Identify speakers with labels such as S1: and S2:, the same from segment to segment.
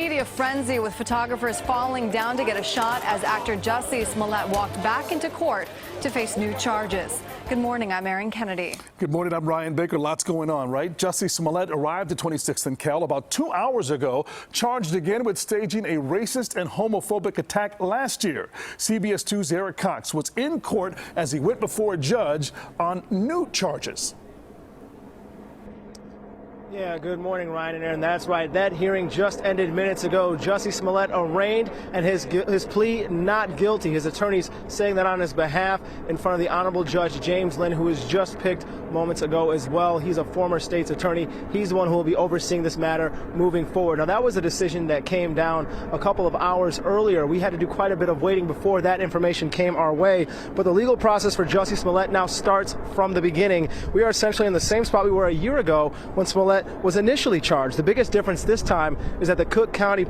S1: media frenzy with photographers falling down to get a shot as actor Jussie Smollett walked back into court to face new charges. Good morning, I'm Erin Kennedy.
S2: Good morning, I'm Ryan Baker. Lots going on, right? Jussie Smollett arrived at 26th and Cal about 2 hours ago, charged again with staging a racist and homophobic attack last year. CBS 2's Eric Cox was in court as he went before a judge on new charges.
S3: Yeah, good morning, Ryan and Aaron. That's right. That hearing just ended minutes ago. Jussie Smollett arraigned and his plea not guilty. His attorneys saying that on his behalf in front of the Honorable Judge James Lynn, who was just picked moments ago as well. He's a former state's attorney. He's the one who will be overseeing this matter moving forward. Now, that was a decision that came down a couple of hours earlier. We had to do quite a bit of waiting before that information came our way. But the legal process for Jussie Smollett now starts from the beginning. We are essentially in the same spot we were a year ago when Smollett was initially charged. The biggest difference this time is that the Cook County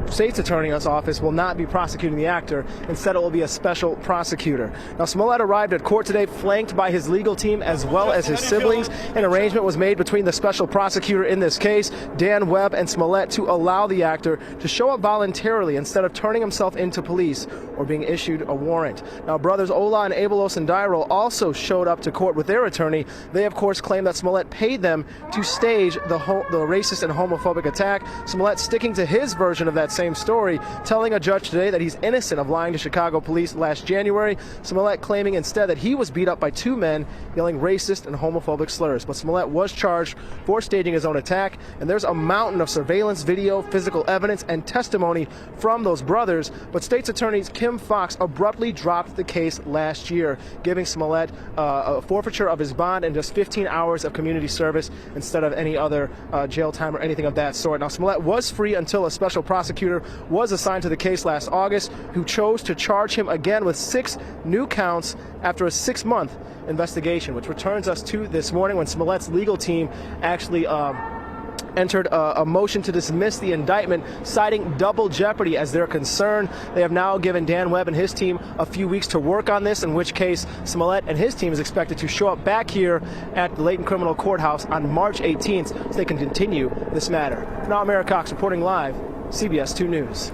S3: State's Attorney's Office will not be prosecuting the actor. Instead, it will be a special prosecutor. Now, Smollett arrived at court today flanked by his legal team as well as his siblings. An arrangement was made between the special prosecutor in this case, Dan Webb, and Smollett to allow the actor to show up voluntarily instead of turning himself into police or being issued a warrant. Now, brothers Ola and Abel Osundairo also showed up to court with their attorney. They, of course, claim that Smollett paid them to stage the racist and homophobic attack. Smollett sticking to his version of that same story, telling a judge today that he's innocent of lying to Chicago police last January. Smollett claiming instead that he was beat up by two men yelling racist and homophobic slurs. But Smollett was charged for staging his own attack, and there's a mountain of surveillance video, physical evidence, and testimony from those brothers. But State's Attorney Kim Foxx abruptly dropped the case last year, giving Smollett a forfeiture of his bond and just 15 hours of community service instead of any other jail time or anything of that sort. Now, Smollett was free until a special prosecutor was assigned to the case last August, who chose to charge him again with 6 new counts after a 6-month investigation, which returns us to this morning when Smollett's legal team actually entered a motion to dismiss the indictment, citing double jeopardy as their concern. They have now given Dan Webb and his team a few weeks to work on this, in which case Smollett and his team is expected to show up back here at the Layton Criminal Courthouse on March 18th so they can continue this matter. Now, I'm Eric Cox reporting live, CBS 2 News.